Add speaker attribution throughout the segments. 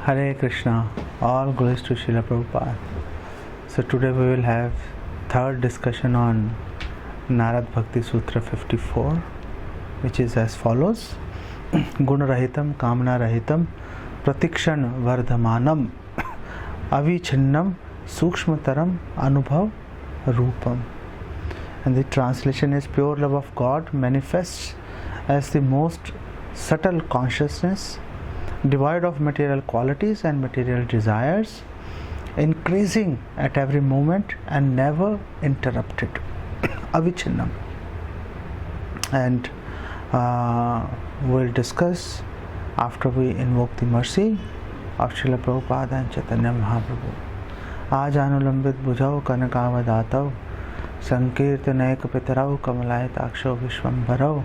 Speaker 1: Hare Krishna, all glories to Srila Prabhupada. So today we will have third discussion on Narad Bhakti Sutra 54, which is as follows. Gunarahitam Kamana Rahitam Pratikshan Vardhamanam Avichinnam Sukshmataram Anubhav Rupam. And the translation is: pure love of God manifests as the most subtle consciousness, devoid of material qualities and material desires, increasing at every moment and never interrupted. Avichinnam. And we'll discuss after we invoke the mercy of Srila Prabhupada and Chaitanya Mahaprabhu. आज अनुलंबित बुझौ कनकावदातौ संकीर्तनैक पितरौ कमलायताक्षौ विश्वम्भरौ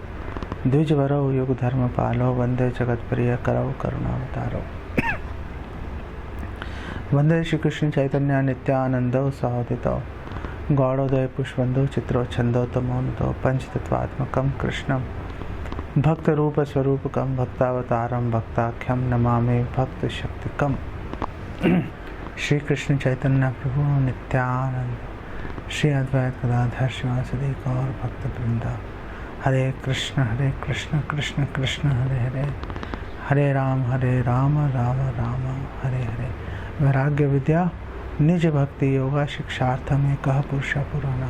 Speaker 1: द्विजवरौ युग धर्म पालो वंदे जगत प्रिय करौ करुणावतारौ। वंदे श्री कृष्ण चैतन्य नित्यानंदौ सहोदितौ गौड़ोदय पुष्पंदौ चित्रो छंदो तमोनुतो पंचतत्वात्मकं कृष्णं भक्त रूप स्वरूपकं भक्तावतारं भक्ताख्यं नमामि भक्त शक्तिकम्। श्री कृष्ण चैतन्य प्रभु नित्यानंद श्री अद्वैत गदाधर शिवासदि गौर भक्त वृंदा। हरे कृष्ण कृष्ण कृष्ण हरे हरे, हरे राम राम राम हरे हरे। वैराग्य विद्या निज भक्ति योगा शिक्षार्थम एकः पुरुष पुराण।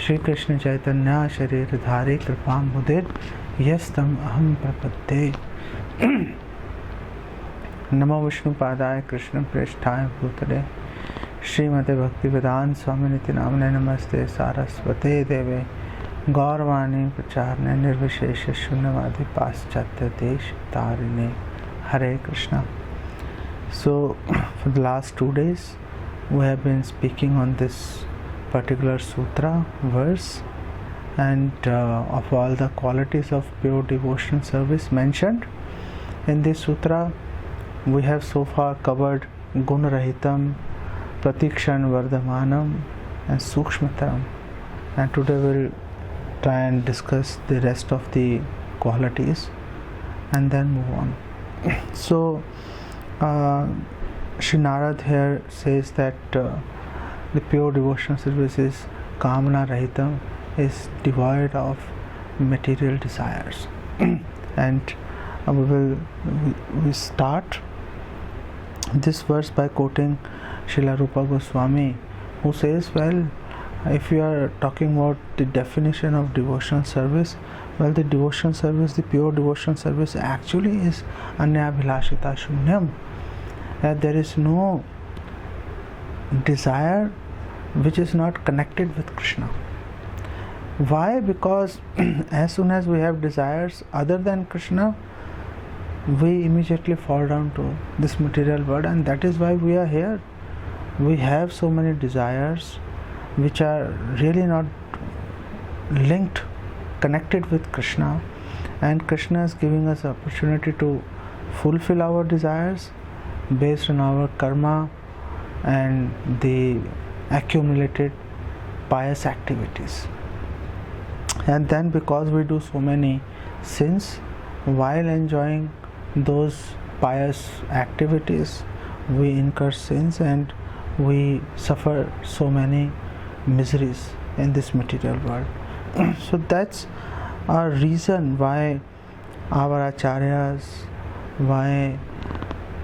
Speaker 1: श्री कृष्ण चैतन्य शरीरधारी कृपाम्बुधिर यस्तम अहम प्रपद्ये। नमो विष्णुपादाय कृष्ण प्रेष्ठाय भूतले श्रीमते भक्तिवेदांत स्वामिनिति नामने नमस्ते सारस्वते देवे गौरवाणी प्रचारणे निर्विशेष शून्यवादी पाश्चात्य देश तारिणे। हरे Krishna. So for the last 2 days we have been speaking on this particular sutra verse and of all the qualities of pure devotional service mentioned in this sutra. We have so far covered Gunarahitam, Pratikshan Vardhamanam and Sukshmataram, and today we will try and discuss the rest of the qualities and then move on. So Shri Narad here says that the pure devotional service is Kamana Rahitam, is devoid of material desires. And we start this verse by quoting Srila Rupa Goswami, who says, well, if you are talking about the definition of devotional service, well, the devotional service, the pure devotional service actually is Anyabhilashita Shunyam. There is no desire which is not connected with Krishna. Why? Because as soon as we have desires other than Krishna, we immediately fall down to this material world, and that is why we are here. We have so many desires which are really not linked, connected with Krishna, and Krishna is giving us opportunity to fulfill our desires based on our karma and the accumulated pious activities. And then because we do so many sins while enjoying those pious activities, we incur sins and we suffer so many miseries in this material world. So that's a reason why our acharyas, why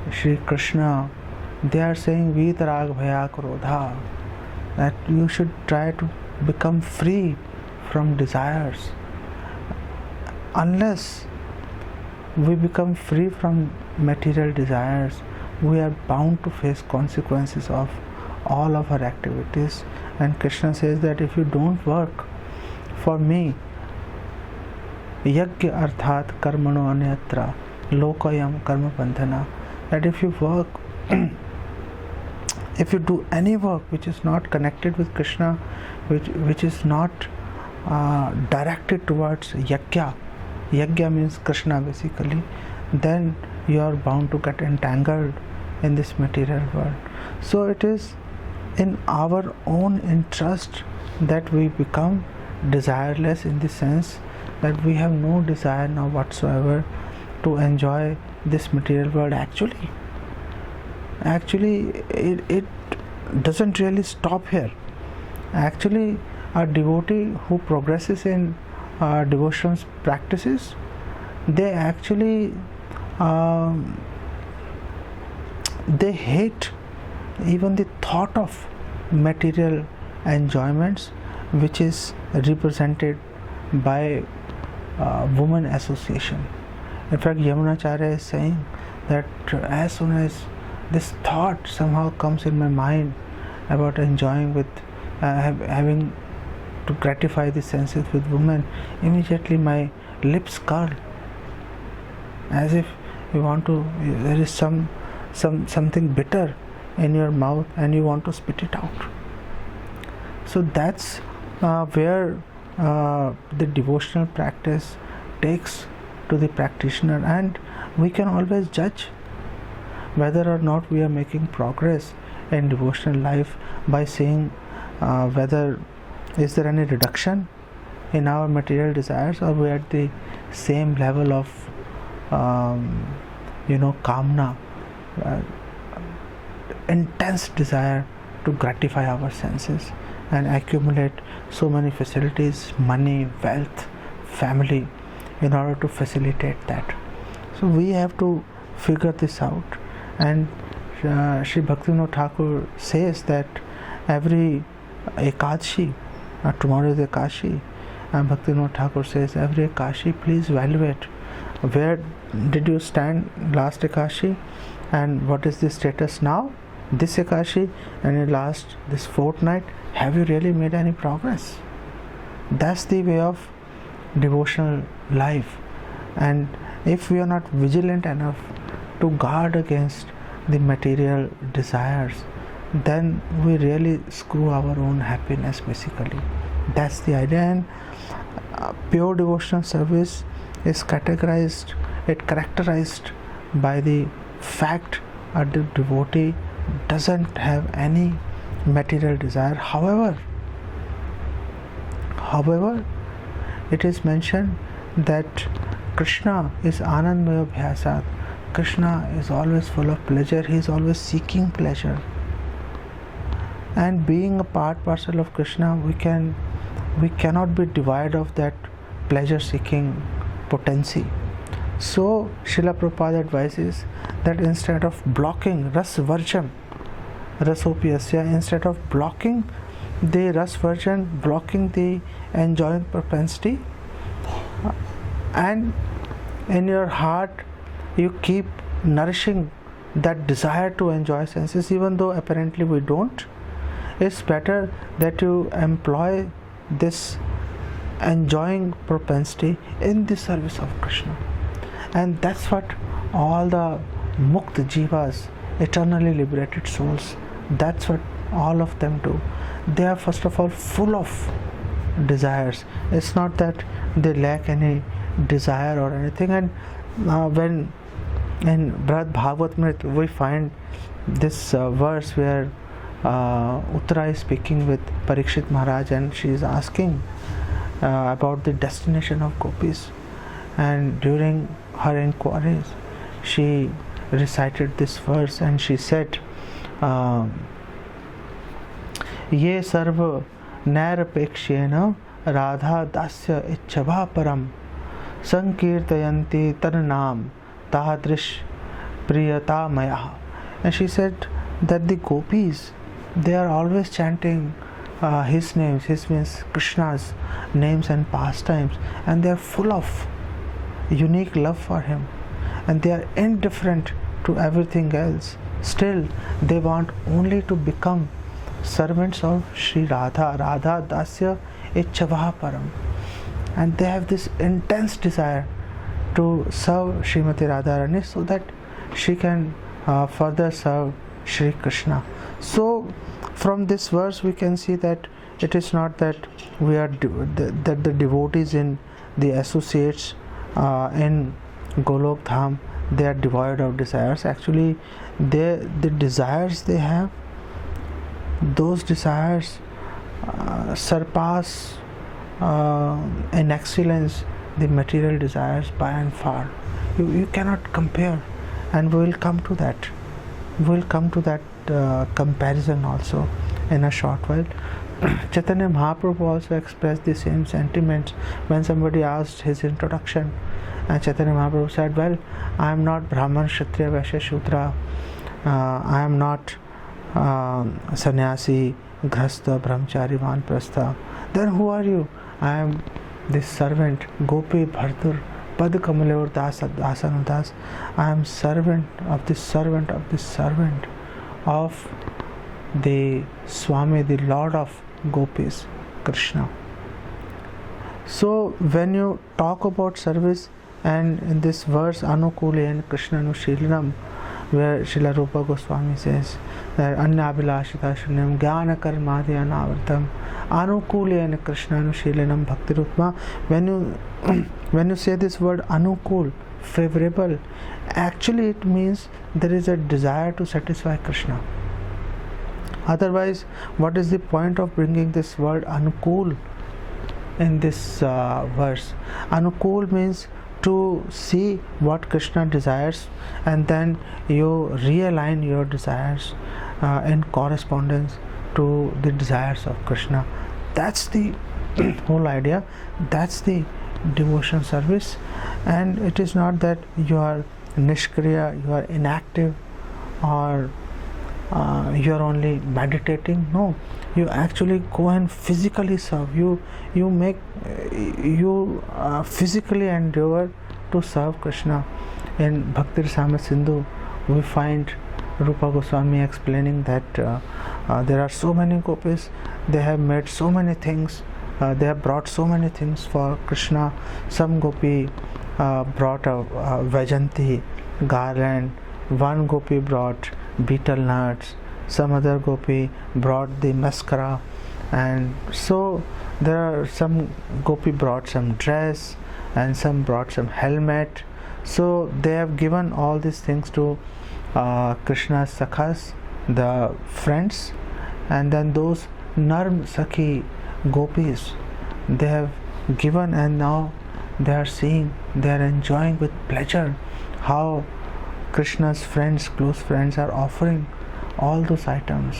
Speaker 1: Shri Krishna, they are saying Vitarag Bhaya Krodha, that you should try to become free from desires. Unless we become free from material desires, we are bound to face consequences of all of our activities. And Krishna says that if you don't work for me, yajna arthat karmano anyatra lokayam karma bandhana, that if you work, if you do any work which is not connected with Krishna, which is not directed towards yajna means Krishna basically, then you are bound to get entangled in this material world. So it is in our own interest that we become desireless, in the sense that we have no desire now whatsoever to enjoy this material world. Actually, Actually, it doesn't really stop here. Actually, a devotee who progresses in devotional practices, they actually they hate even the thought of material enjoyments which is represented by woman association. In fact, Yamunacharya is saying that as soon as this thought somehow comes in my mind about enjoying with having to gratify the senses with women, immediately my lips curl, as if you want to, there is something bitter in your mouth and you want to spit it out. So that's where the devotional practice takes to the practitioner, and we can always judge whether or not we are making progress in devotional life by seeing whether is there any reduction in our material desires, or we are at the same level of kamna, intense desire to gratify our senses and accumulate so many facilities, money, wealth, family, in order to facilitate that. So we have to figure this out, and Sri Bhaktivinoda Thakur says that every Ekadashi, tomorrow is Ekadashi, and Bhaktivinoda Thakur says every Ekadashi, please evaluate where did you stand last Ekadashi and what is the status now, this Ekadashi, and in this fortnight, have you really made any progress? That's the way of devotional life. And if we are not vigilant enough to guard against the material desires, then we really screw our own happiness basically. That's the idea. And pure devotional service is characterized by the fact that the devotee doesn't have any material desire. However, it is mentioned that Krishna is Anandmaya Bhyasat. Krishna is always full of pleasure. He is always seeking pleasure. And being a part parcel of Krishna, we cannot be devoid of that pleasure seeking potency. So Srila Prabhupada advises that instead of blocking rasvarjan, rasopiyasya, instead of blocking the rasvarjan, blocking the enjoying propensity, and in your heart you keep nourishing that desire to enjoy senses, even though apparently we don't, it's better that you employ this enjoying propensity in the service of Krishna. And that's what all the mukta jivas, eternally liberated souls, that's what all of them do. They are first of all full of desires. It's not that they lack any desire or anything. And when in Brihad Bhagavatamrita we find this verse where Uttara is speaking with Parikshit Maharaj, and she is asking about the destination of gopis, and during her inquiries she recited this verse and she said, Ye sarva nairapekshena radha dasya ichchava param sankirtayanti tananam tahadrish priyata maya. And she said that the gopis, they are always chanting his names, his means Krishna's names and pastimes, and they are full of unique love for him, and they are indifferent to everything else. Still, they want only to become servants of Sri Radha, Radha Dasya Ichchavaha Param, and they have this intense desire to serve Srimati Radharani so that she can further serve Sri Krishna. So from this verse we can see that it is not that we are that the devotees in the associates in Golok Dham, they are devoid of desires. Actually, the desires they have, those desires surpass in excellence the material desires by and far. You cannot compare, and we will come to that. We'll come to that comparison also in a short while. Chaitanya Mahaprabhu also expressed the same sentiments when somebody asked his introduction. And Chaitanya Mahaprabhu said, well, I am not Brahman, Kshatriya, Vaishya, Shudra. I am not sannyasi, grhastha, brahmachari, vanprastha. Then who are you? I am this servant, Gopi Bhardur, Pad Kamalevar Das Asanudas. I am servant of the servant of the servant of the Swami, the Lord of Gopis, Krishna. So when you talk about service, and in this verse Anukuli and Krishna Anushilanam, where Srila Rupa Goswami says that Anya Abhilashita Shunyam Jnana Karmadi Anavartam Anukuli and Krishna Anushilanam Bhakti Rutma. When you say this word Anukul, favorable, actually it means there is a desire to satisfy Krishna. Otherwise, what is the point of bringing this word Anukul in this verse? Anukul means to see what Krishna desires, and then you realign your desires in correspondence to the desires of Krishna. That's the whole idea. That's the devotion service. And it is not that you are nishkriya, you are inactive, or you are only meditating. No, you actually go and physically serve. You physically endeavor to serve Krishna. In Bhakti Rasamrita Sindhu, we find Rupa Goswami explaining that there are so many gopis, they have made so many things, they have brought so many things for Krishna. Some gopi brought a Vajanti garland, one gopi brought betel nuts, some other gopi brought the mascara, and so there are some gopi brought some dress, and some brought some helmet. So they have given all these things to Krishna's sakhas, the friends, and then those Narm Sakhi gopis, they have given, and now they are seeing, they are enjoying with pleasure how Krishna's friends, close friends, are offering all those items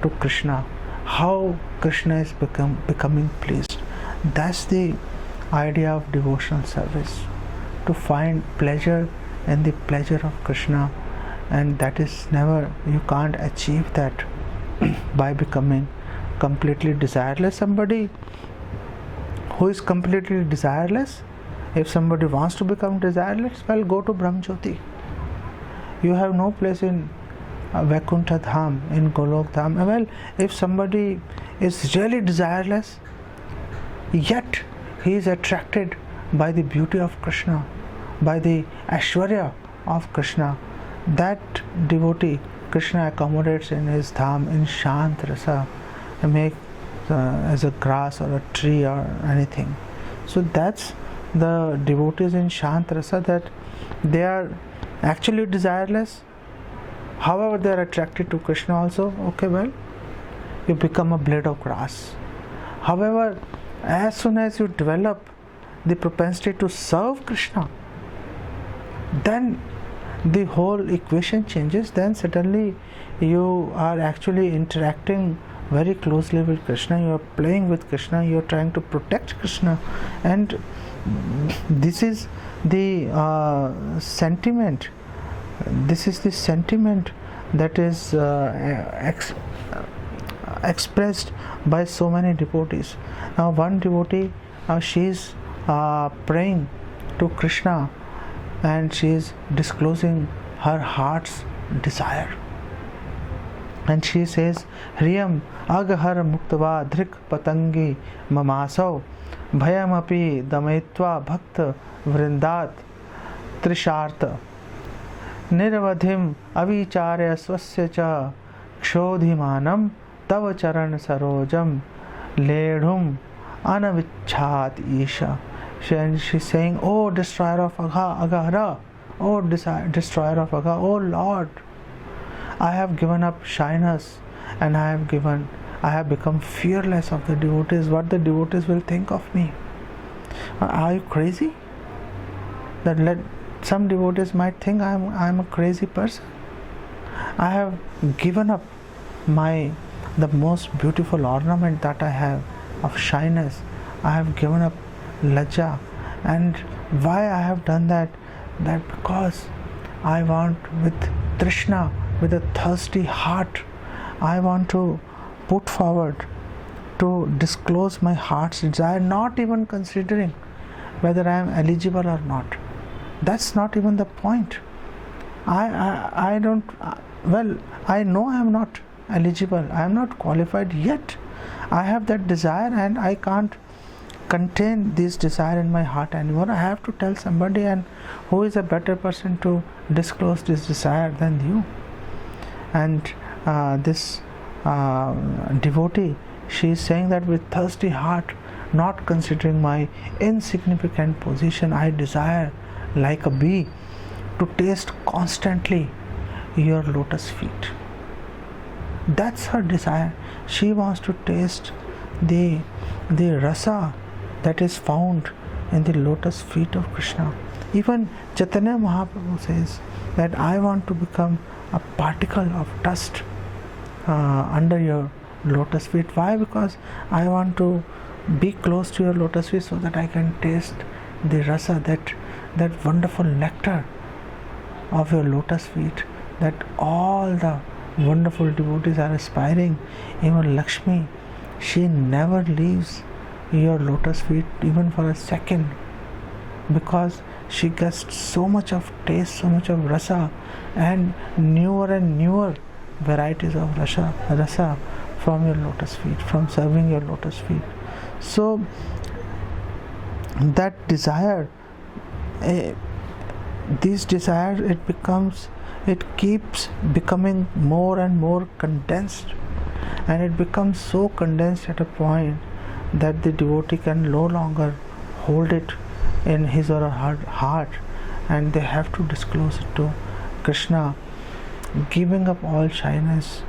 Speaker 1: to Krishna, how Krishna is becoming pleased. That's the idea of devotional service, to find pleasure in the pleasure of Krishna, and that is never, you can't achieve that by becoming completely desireless. Somebody who is completely desireless, if somebody wants to become desireless, well, go to Brahmjyoti. You have no place in Vaikuntha Dham, in Golok Dham. Well, if somebody is really desireless, yet he is attracted by the beauty of Krishna, by the Aishwarya of Krishna, that devotee Krishna accommodates in his dham in Shant Rasa, make as a grass or a tree or anything. So that's the devotees in Shant Rasa, that they are actually desireless, however they are attracted to Krishna also. Okay, well, you become a blade of grass. However, as soon as you develop the propensity to serve Krishna, then the whole equation changes. Then suddenly you are actually interacting very closely with Krishna, you are playing with Krishna, you are trying to protect Krishna, and this is the sentiment. This is the sentiment that is expressed by so many devotees. Now, one devotee, she is praying to Krishna, and she is disclosing her heart's desire, and she says, Hriyam aghar muktava dhrik patangi mamasav bhayam api dametva bhakta vrindat trisharta nirvadhim avicharya swasya cha kshodhimanam tava charan sarojam ledhum anavichat isha. And she's saying, oh destroyer of Aghara, oh destroyer of Agha, oh Lord, I have given up shyness, and I have become fearless of the devotees. What the devotees will think of me? Are you crazy? That some devotees might think I am a crazy person. I have given up the most beautiful ornament that I have of shyness. I have given up lajja. And why I have done that? That because I want, with Trishna, with a thirsty heart, I want to put forward to disclose my heart's desire, not even considering whether I am eligible or not. That's not even the point. I don't, well, I know I am not eligible, I am not qualified yet. I have that desire and I can't contain this desire in my heart anymore. I have to tell somebody, and who is a better person to disclose this desire than you? And this devotee, she is saying that with thirsty heart, not considering my insignificant position, I desire like a bee to taste constantly your lotus feet. That's her desire. She wants to taste the rasa that is found in the lotus feet of Krishna. Even Chaitanya Mahaprabhu says that I want to become a particle of dust under your lotus feet. Why? Because I want to be close to your lotus feet so that I can taste the rasa, that wonderful nectar of your lotus feet, that all the wonderful devotees are aspiring. Even Lakshmi, she never leaves your lotus feet even for a second, because she gets so much of taste, so much of rasa, and newer varieties of rasa from your lotus feet, from serving your lotus feet. So that desire, these desires, it keeps becoming more and more condensed, and it becomes so condensed at a point that the devotee can no longer hold it in his or her heart, and they have to disclose it to Krishna, giving up all shyness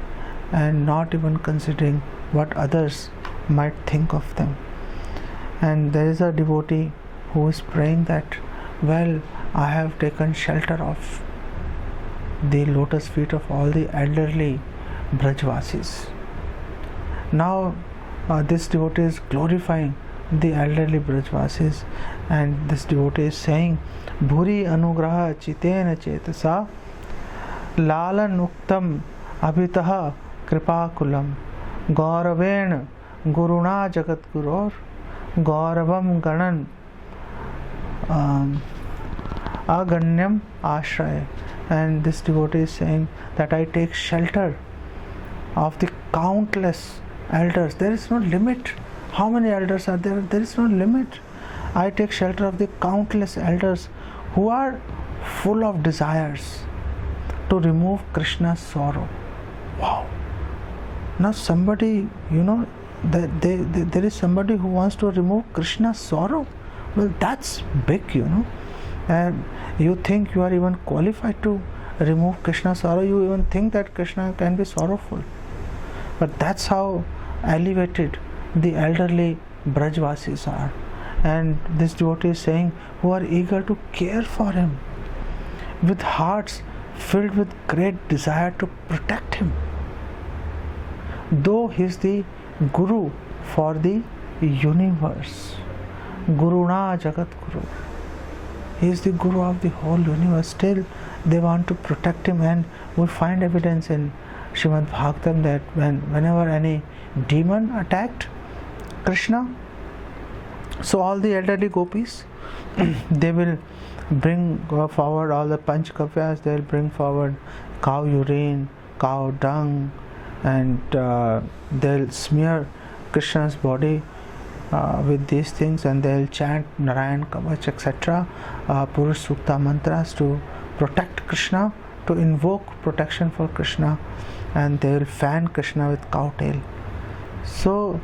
Speaker 1: and not even considering what others might think of them. And there is a devotee who is praying that, well, I have taken shelter of the lotus feet of all the elderly Brajvasis. Now this devotee is glorifying the elderly Brajvasis, and this devotee is saying, Bhuri anugraha chitena chetasa lalan uktam abhitaha kripakulam gauraven guruna jagat guror gauravam ganan aganyam ashraya. And this devotee is saying that I take shelter of the countless elders. There is no limit. How many elders are there? There is no limit. I take shelter of the countless elders who are full of desires to remove Krishna's sorrow. Wow. Now somebody, there is somebody who wants to remove Krishna's sorrow. Well, that's big, And you think you are even qualified to remove Krishna's sorrow? You even think that Krishna can be sorrowful? But that's how elevated the elderly Brajvasis are. And this devotee is saying, who are eager to care for him, with hearts filled with great desire to protect him. Though he is the Guru for the universe, Guruna Jagat Guru, he is the Guru of the whole universe, still they want to protect him. And we find evidence in Srimad Bhagavatam that whenever any demon attacked Krishna, so all the elderly gopis, they will bring forward all the Panchakavyas, they will bring forward cow urine, cow dung, and they'll smear Krishna's body with these things, and they'll chant Narayan Kavach, etc., Purush Sukta mantras to protect Krishna, to invoke protection for Krishna, and they will fan Krishna with cow tail. So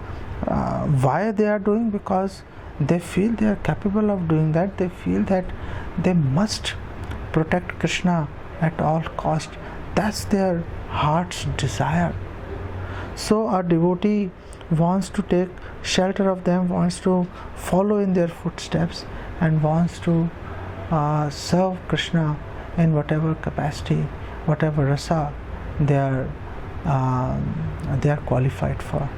Speaker 1: why they are doing? Because they feel they are capable of doing that. They feel that they must protect Krishna at all cost. That's their heart's desire. So a devotee wants to take shelter of them, wants to follow in their footsteps, and wants to serve Krishna in whatever capacity, whatever rasa they are qualified for.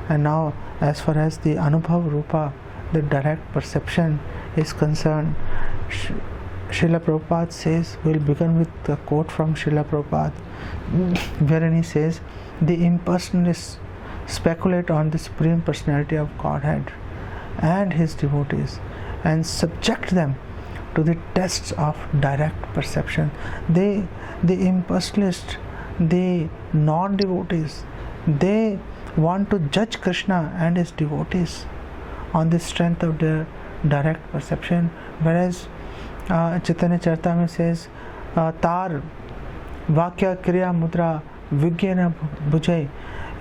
Speaker 1: And now, as far as the Anubhav Rupa, the direct perception is concerned, Srila Prabhupada says, we'll begin with a quote from Srila Prabhupada, wherein he says, the impersonalists speculate on the Supreme Personality of Godhead and His devotees and subject them to the tests of direct perception. The impersonalists, the non-devotees, they want to judge Krishna and His devotees on the strength of their direct perception, whereas Chaitanya Charitamrita says, Tar Vakya Kriya Mudra Vigyana Bhujai.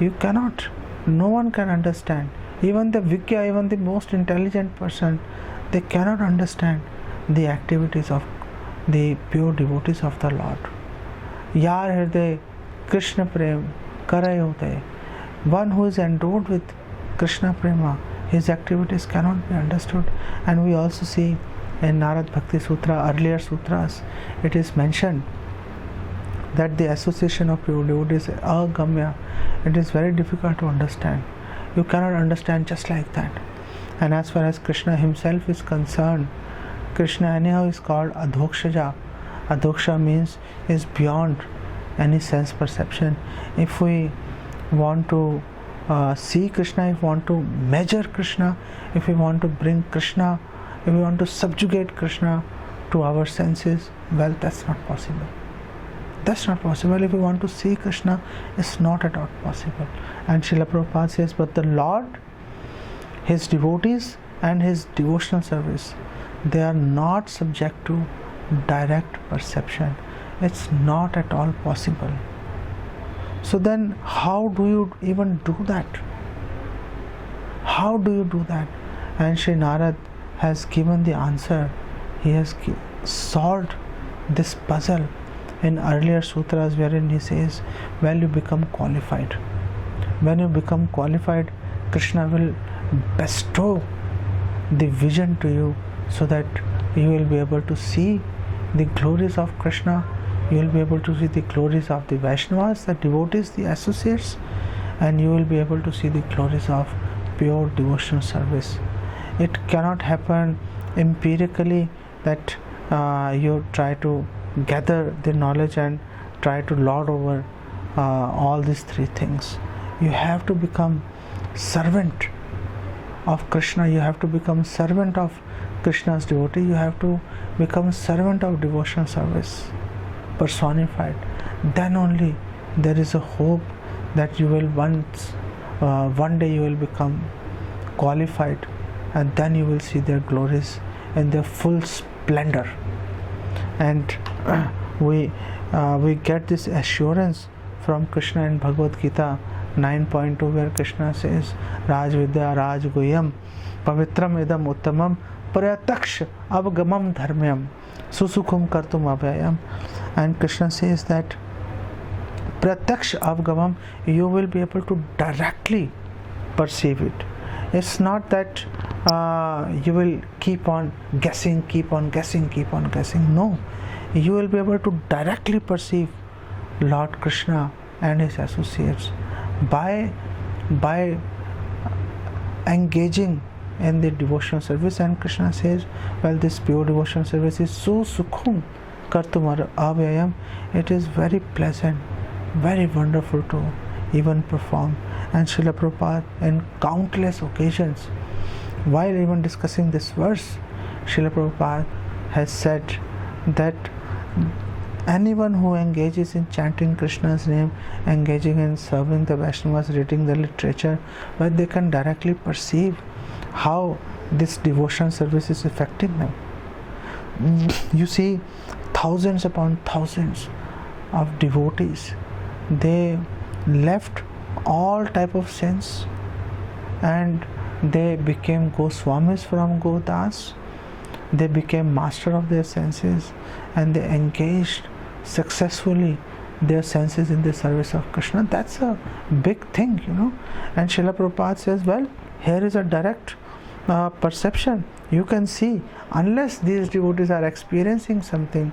Speaker 1: You cannot, no one can understand. Even the Vigya, even the most intelligent person, they cannot understand the activities of the pure devotees of the Lord. Yar Hriday Krishna Prem Karay Uday. One who is endowed with Krishna Prema, his activities cannot be understood. And we also see in Narad Bhakti Sutra, earlier sutras, it is mentioned that the association of pure devotees is agamya. It is very difficult to understand. You cannot understand just like that. And as far as Krishna himself is concerned, Krishna anyhow is called Adhokshaja. Adhoksha means is beyond any sense perception. If we want to see Krishna, if we want to measure Krishna, if we want to bring Krishna, if we want to subjugate Krishna to our senses, well, that's not possible. That's not possible. If we want to see Krishna, it's not at all possible. And Srila Prabhupada says, but the Lord, His devotees and His devotional service, they are not subject to direct perception. It's not at all possible. So then how do you even do that? How do you do that? And Sri Narad has given the answer. He has solved this puzzle in earlier sutras, wherein he says, well, you become qualified. When you become qualified, Krishna will bestow the vision to you so that you will be able to see the glories of Krishna. You will be able to see the glories of the Vaishnavas, the devotees, the associates, and you will be able to see the glories of pure devotional service. It cannot happen empirically that you try to gather the knowledge and try to lord over all these three things. You have to become servant of Krishna. You have to become servant of Krishna's devotee. You have to become servant of devotional service, personified. Then only there is a hope that you will one day you will become qualified, and then you will see their glories in their full splendor. And we get this assurance from Krishna in Bhagavad Gita 9.2, where Krishna says, Raj Vidya Raj Goyam Pavitram Idam Uttamam Prataksh Avgamam Dharmyam Susukhum Kartum Abhyayam. And Krishna says that Prataksh Avgamam, you will be able to directly perceive it. It's not that you will keep on guessing. No, you will be able to directly perceive Lord Krishna and His associates by engaging in the devotional service. And Krishna says, well, this pure devotional service is so sukhum kartum avyayam. It is very pleasant, very wonderful to even perform. And Srila Prabhupada, in countless occasions, while even discussing this verse, Srila Prabhupada has said that anyone who engages in chanting Krishna's name, engaging in serving the Vaishnavas, reading the literature, where they can directly perceive how this devotional service is affecting them. You see thousands upon thousands of devotees, they left all type of sins and they became Goswamis from Godas. They became master of their senses and they engaged successfully their senses in the service of Krishna. That's a big thing, And Srila Prabhupada says, well, here is a direct perception. You can see, unless these devotees are experiencing something,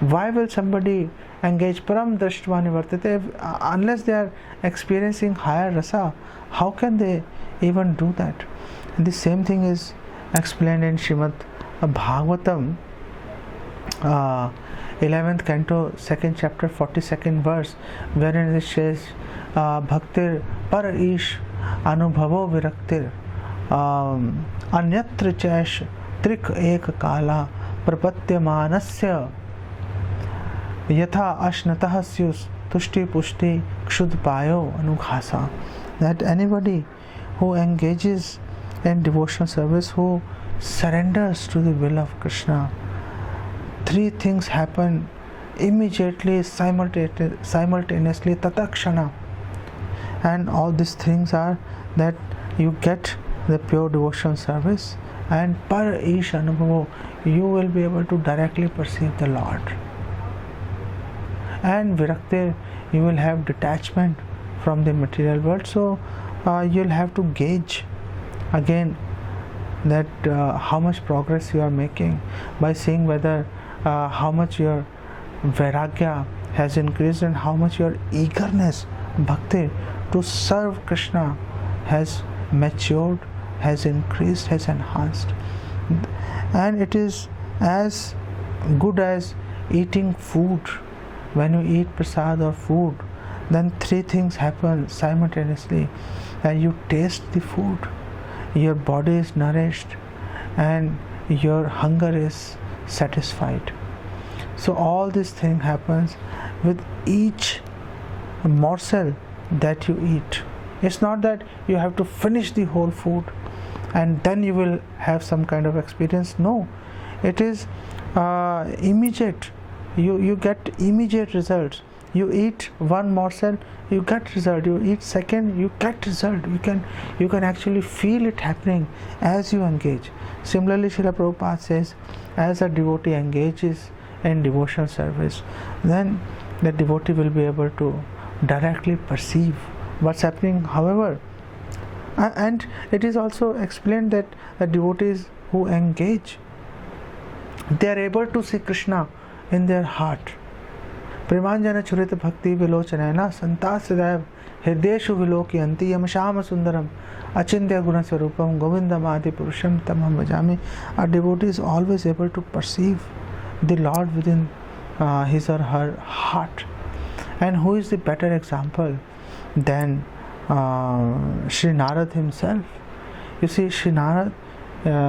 Speaker 1: Why will somebody engage param drashtva nivartate? Unless they are experiencing higher rasa, how can they even do that? And the same thing is explained in Srimad Bhagavatam, 11th canto, 2nd chapter, 42nd verse, wherein it says, Bhaktir par ish anubhavo viraktir anyatra chaish trik ek kala prapatyamanasya yatha ashnatah syus tushti pushti kshudpayo anughasa. That anybody who engages in devotional service, who surrenders to the will of Krishna, three things happen immediately, simultaneously, tatakshana. And all these things are that you get the pure devotional service, and par ish anubhavo, you will be able to directly perceive the Lord. And viraktir, you will have detachment from the material world. So you'll have to gauge again that how much progress you are making by seeing whether how much your vairagya has increased and how much your eagerness, bhakti, to serve Krishna has matured, has increased, has enhanced. And it is as good as eating food. When you eat prasad or food, then three things happen simultaneously, and you taste the food, your body is nourished, and your hunger is satisfied. So all this thing happens with each morsel that you eat. It's not that you have to finish the whole food and then you will have some kind of experience. No, it is immediate. You get immediate results. You eat one morsel, you get result. You eat second, you get result. You can actually feel it happening as you engage. Similarly, Srila Prabhupada says, as a devotee engages in devotional service, then the devotee will be able to directly perceive what's happening. However, and it is also explained that the devotees who engage, they are able to see Krishna in their heart. Premanjana churita bhakti vilochanena santasadav hirdeshu vilokiyanti yamashama sundaram achindya guna swarupam govindam adi purusham tamam bhajami. A devotee is always able to perceive the Lord within his or her heart. And who is the better example than Sri Narad himself? You see, Sri Narad,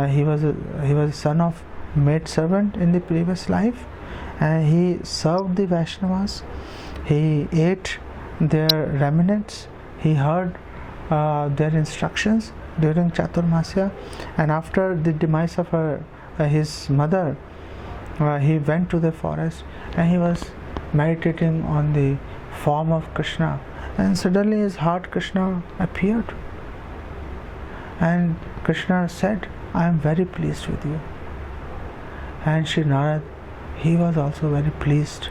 Speaker 1: he was a son of maid servant in the previous life, and he served the Vaishnavas. He ate their remnants. He heard their instructions during Chaturmasya, and after the demise of his mother, he went to the forest and he was meditating on the form of Krishna, and suddenly his heart Krishna appeared, and Krishna said, I am very pleased with you. And Sri Narad, he was also very pleased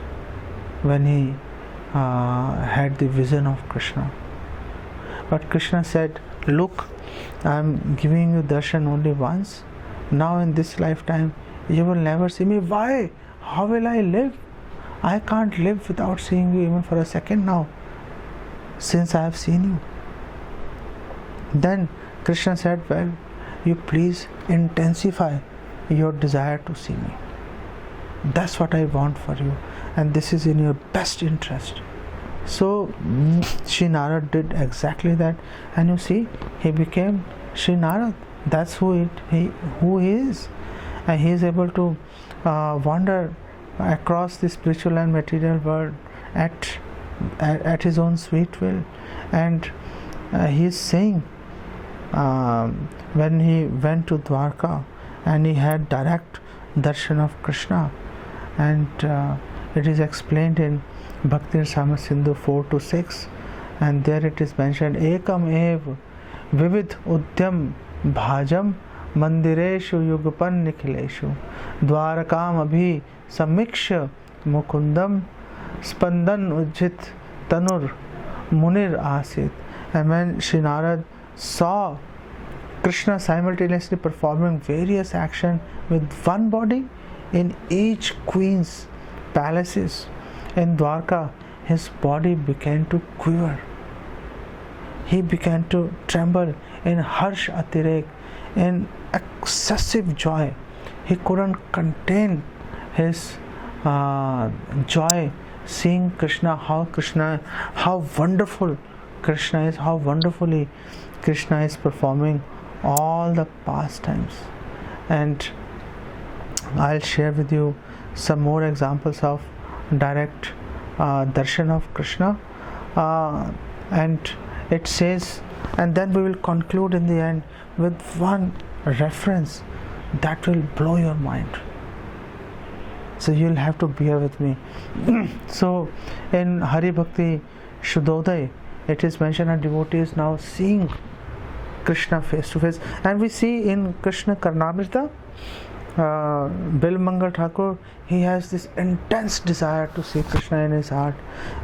Speaker 1: when he had the vision of Krishna. But Krishna said, look, I am giving you darshan only once. Now in this lifetime you will never see me. Why? How will I live? I can't live without seeing you even for a second now, since I have seen you. Then Krishna said, well, you please intensify your desire to see me. That's what I want for you, and this is in your best interest. So Sri Narad did exactly that, and you see, he became Sri Narad. That's who he is, and he is able to wander across the spiritual and material world at his own sweet will. And he is saying, when he went to Dwarka and he had direct darshan of Krishna, and it is explained in Bhakti Rasamrita Sindhu 4-6, and there it is mentioned, Ekam ev vivid udyam bhajam mandireshu yugapan nikhileshu dwarakam abhi samiksha mukundam spandan ujjit tanur munir asit. And when Sri Narad saw Krishna simultaneously performing various actions with one body in each queen's palaces in Dwarka, his body began to quiver. He began to tremble in harsh atirek, in excessive joy. He couldn't contain his joy seeing Krishna, how wonderful Krishna is, how wonderfully Krishna is performing all the pastimes. And I'll share with you some more examples of direct darshan of Krishna, and it says, and then we will conclude in the end with one reference that will blow your mind. So you'll have to bear with me. So in Hari Bhakti Shuddhodaya, it is mentioned that devotees now seeing Krishna face to face, and we see in Krishna Karnamrita, Bilmangal Thakur, he has this intense desire to see Krishna in his heart,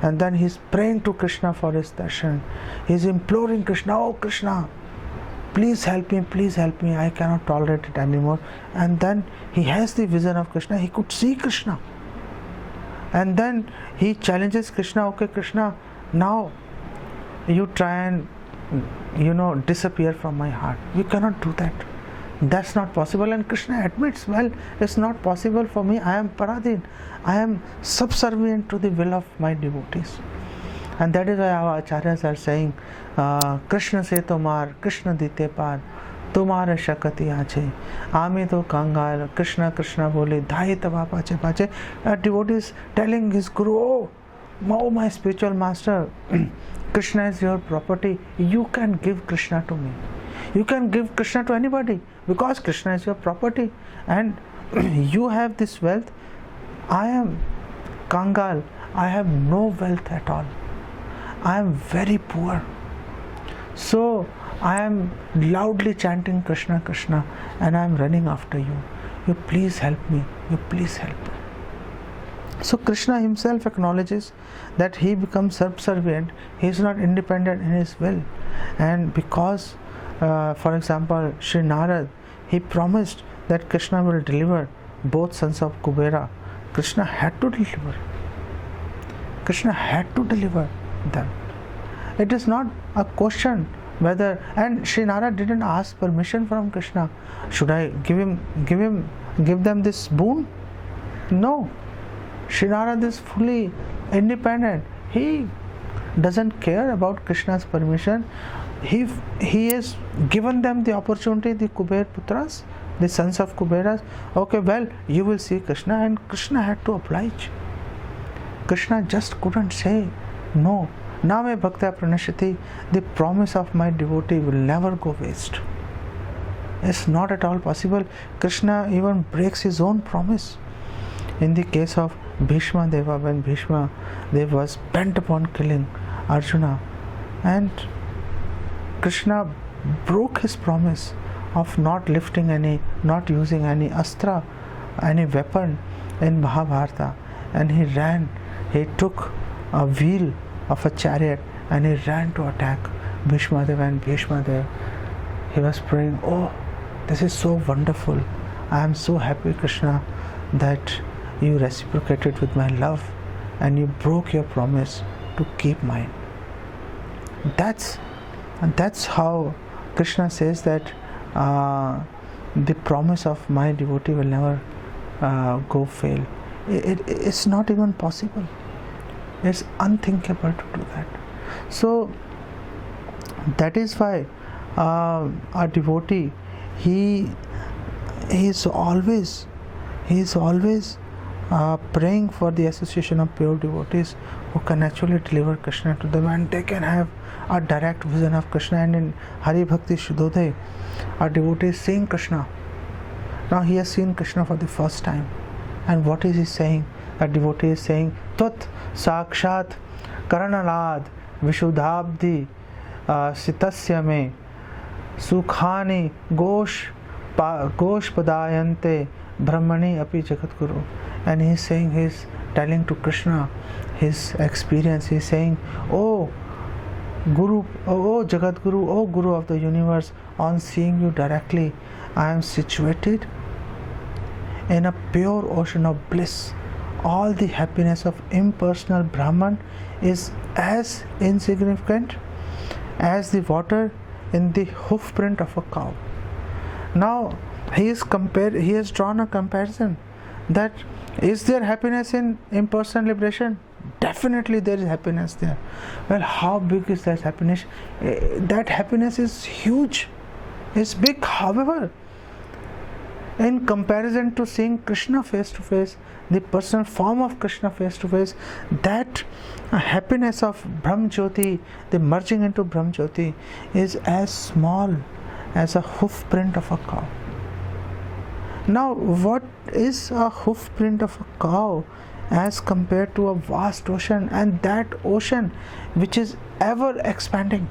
Speaker 1: and then he's praying to Krishna for his darshan. He's imploring Krishna, oh Krishna, please help me, I cannot tolerate it anymore. And then he has the vision of Krishna, he could see Krishna, and then he challenges Krishna, okay Krishna, now you try and disappear from my heart. You cannot do that. That's not possible. And Krishna admits, well, it's not possible for me. I am paradin. I am subservient to the will of my devotees. And that is why our acharyas are saying, Krishna se tomar, Krishna dite par, तुम्हारे शक्ति आचे, आमी तो कंगाल, Krishna Krishna बोले, धाई तबा पाचे पाचे. A devotee is telling his guru, oh my spiritual master, Krishna is your property. You can give Krishna to me. You can give Krishna to anybody because Krishna is your property, and you have this wealth. I am Kangal. I have no wealth at all. I am very poor. So I am loudly chanting Krishna Krishna, and I am running after you. You please help me. You please help me. So Krishna himself acknowledges that he becomes subservient. He is not independent in his will, and because for example, Sri Narad, he promised that Krishna will deliver both sons of Kubera. Krishna had to deliver. Krishna had to deliver them. It is not a question whether, and Sri Narad didn't ask permission from Krishna. Should I give them this boon? No. Sri Narad is fully independent. He doesn't care about Krishna's permission. He has given them the opportunity, the Kuber Putras, the sons of Kuberas. Okay, well, you will see Krishna, and Krishna had to oblige. Krishna just couldn't say no. Name Bhakta Pranashati, the promise of my devotee will never go waste. It's not at all possible. Krishna even breaks his own promise. In the case of Bhishma Deva, when Bhishma Deva was bent upon killing Arjuna, and Krishna broke his promise of not using any astra, any weapon in Mahabharata, and he took a wheel of a chariot and he ran to attack Bhishma Deva, and Bhishma Deva, he was praying, oh, this is so wonderful. I am so happy, Krishna, that you reciprocated with my love and you broke your promise to keep mine. That's how Krishna says that the promise of my devotee will never go fail. It's not even possible. It's unthinkable to do that. So that is why a devotee, he is always praying for the association of pure devotees who can actually deliver Krishna to them, and they can have a direct vision of Krishna. And in Hari Bhakti Shuddhodaya, a devotee is seeing Krishna. Now he has seen Krishna for the first time, and what is he saying? A devotee is saying, Tut Sakshat Karanalad Vishuddhabdi Sitasya me Sukhani Gosh Padayante Brahmani Api Jagadguru. And he is saying, he is telling to Krishna his experience. He is saying, oh Guru, oh Jagadguru, oh Guru of the universe, on seeing you directly, I am situated in a pure ocean of bliss, all the happiness of impersonal Brahman is as insignificant as the water in the hoof print of a cow. Now he has drawn a comparison that is there happiness in impersonal liberation? Definitely there is happiness there. Well, how big is that happiness? That happiness is huge. It's big. However, in comparison to seeing Krishna face to face, the personal form of Krishna face to face, that happiness of Brahm Jyoti, the merging into Brahm Jyoti, is as small as a hoof print of a cow. Now, what is a hoof print of a cow as compared to a vast ocean, and that ocean which is ever expanding?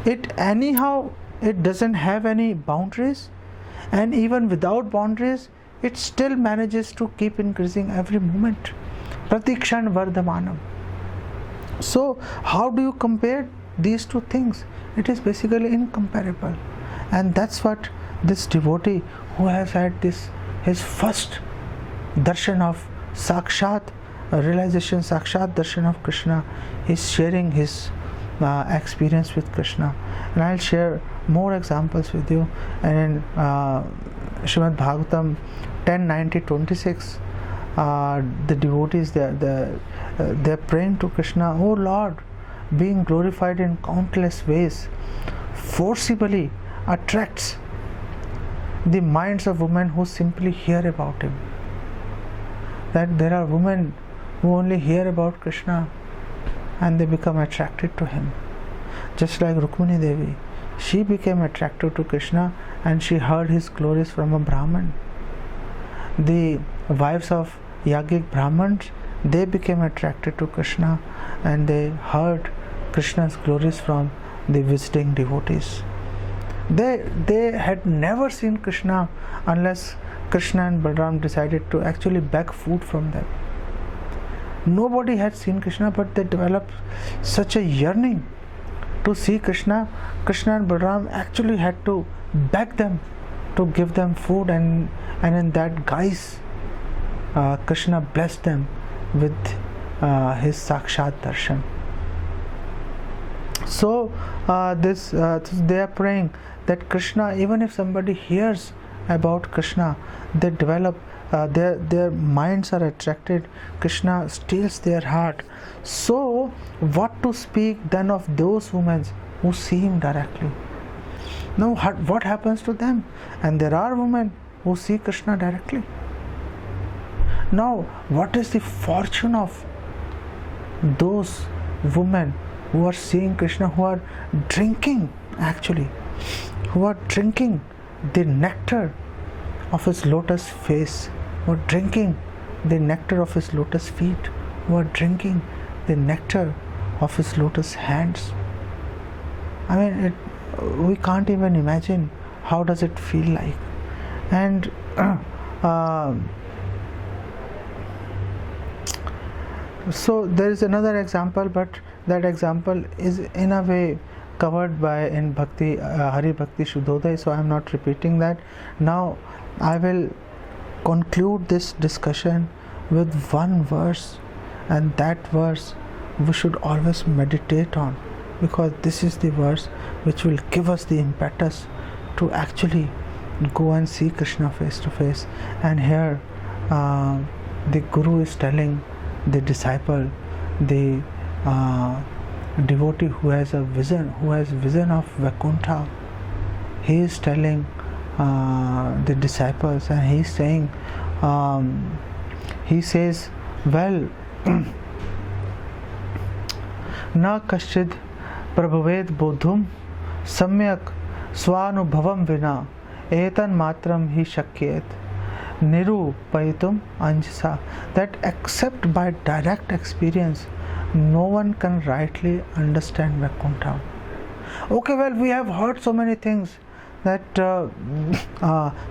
Speaker 1: It doesn't have any boundaries, and even without boundaries it still manages to keep increasing every moment. Pratikshan Vardhamanam. So how do you compare these two things? It is basically incomparable. And that's what this devotee who has had his first darshan of Sakshat realization, Sakshat darshan of Krishna, is sharing his experience with Krishna. And I'll share more examples with you. And in Srimad Bhagavatam 10:90-26, the devotees they're praying to Krishna, "Oh Lord, being glorified in countless ways, forcibly attracts the minds of women who simply hear about him." That there are women who only hear about Krishna and they become attracted to him. Just like Rukmini Devi, she became attracted to Krishna and she heard his glories from a Brahman. The wives of Yagic Brahmans, they became attracted to Krishna and they heard Krishna's glories from the visiting devotees. They had never seen Krishna unless Krishna and Balaram decided to actually beg food from them. Nobody had seen Krishna, but they developed such a yearning to see Krishna. Krishna and Balaram actually had to beg them to give them food, and in that guise Krishna blessed them with his Sakshat darshan. So they are praying that Krishna, even if somebody hears about Krishna, they develop their minds are attracted. Krishna steals their heart. So what to speak then of those women who see him directly? Now what happens to them? And there are women who see Krishna directly. Now what is the fortune of those women who are seeing Krishna, who are drinking the nectar of his lotus face, who are drinking the nectar of his lotus feet, who are drinking the nectar of his lotus hands? I mean, we can't even imagine how does it feel like. And so there is another example, but that example is in a way covered by in Bhakti Hari Bhakti Shuddhodaya, so I am not repeating that. Now I will conclude this discussion with one verse, and that verse we should always meditate on, because this is the verse which will give us the impetus to actually go and see Krishna face to face. And here the Guru is telling the disciple, the devotee who has vision of Vaikuntha, he is telling the disciples, and he is saying, he says, well, na kaschid prabhaved bodhum samyak swanubhavam vina etan matram hi shakyet nirupayitum anjasa. That except by direct experience no one can rightly understand Vaikuntha. Okay, well, we have heard so many things that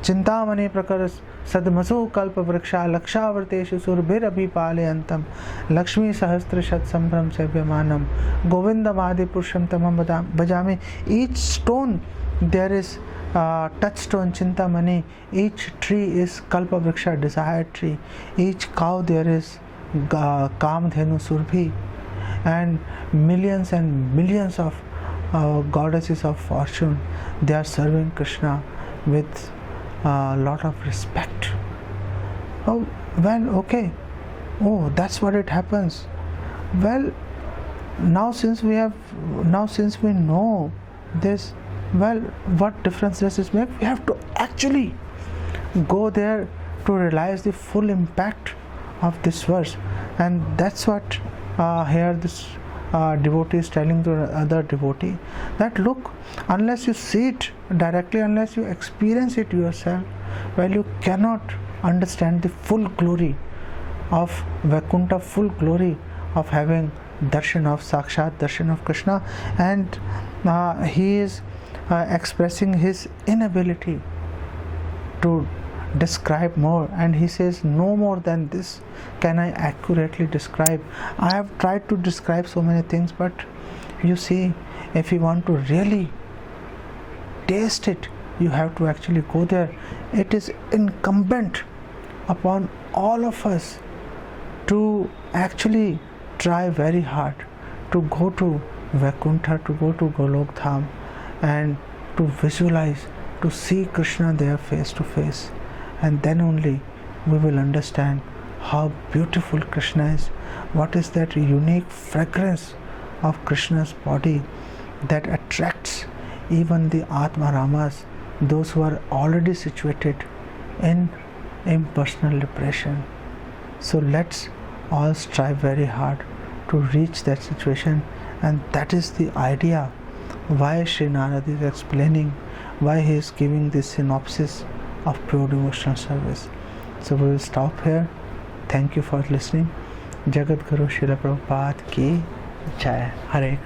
Speaker 1: Chintamani prakaras sadmasu kalpa vriksha lakshavarteshu surbhir abhipalayantam Lakshmi sahastra shat sambram sevyamanam Govindam adi purusham tamam bhajami. Each stone there is touchstone Chintamani, each tree is Kalpavriksha, desired tree, each cow there is Kamdhenu Surbhi, and millions of goddesses of fortune, they are serving Krishna with a lot of respect. Oh, well, okay. Oh, that's what it happens. Well, now since we know this, well, what difference does this make? We have to actually go there to realize the full impact of this verse, and that's what here this devotee is telling to other devotee, that look, unless you see it directly, unless you experience it yourself, well, you cannot understand the full glory of Vaikuntha, full glory of having darshan of Sakshat darshan of Krishna. And he is expressing his inability to describe more, and he says, no more than this can I accurately describe. I have tried to describe so many things, but you see, if you want to really taste it, you have to actually go there. It is incumbent upon all of us to actually try very hard to go to Vaikuntha, to go to Golok Dham, and to visualize, to see Krishna there face to face, and then only we will understand how beautiful Krishna is. What is that unique fragrance of Krishna's body that attracts even the Atma Ramas, those who are already situated in impersonal liberation. So let's all strive very hard to reach that situation, and that is the idea why Sri Narad is explaining, why he is giving this synopsis of pure devotional service. So we will stop here. Thank you for listening. Jagat Guru Srila Prabhupada ki Jai. Hare Krishna.